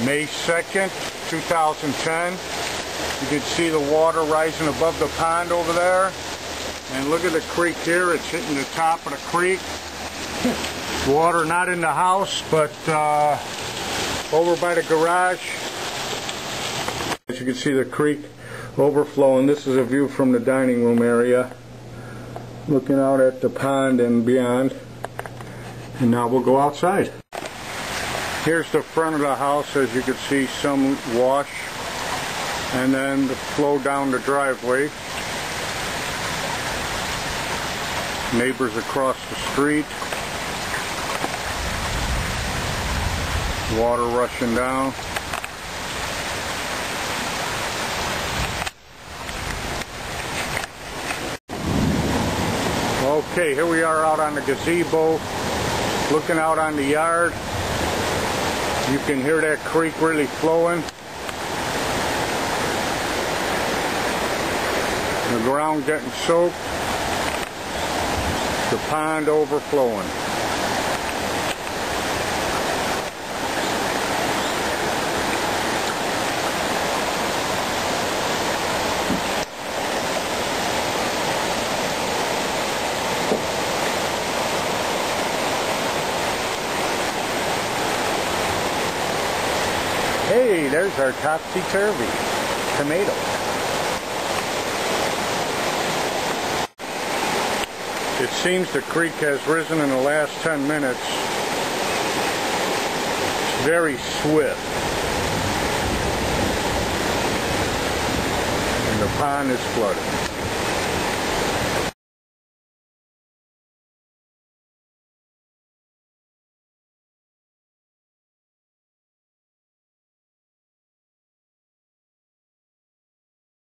May 2nd, 2010. You can see the water rising above the pond over there. And look at the creek here. It's hitting the top of the creek. Water not in the house, but over by the garage. As you can see, the creek overflowing. This is a view from the dining room area, looking out at the pond and beyond. And now we'll go outside. Here's the front of the house. As you can see, some wash, and then the flow down the driveway. Neighbors across the street. Water rushing down. Okay, here we are out on the gazebo, looking out on the yard. You can hear that creek really flowing. The ground getting soaked. The pond overflowing. Hey, there's our topsy-turvy tomato. It seems the creek has risen in the last 10 minutes. It's very swift. And the pond is flooded.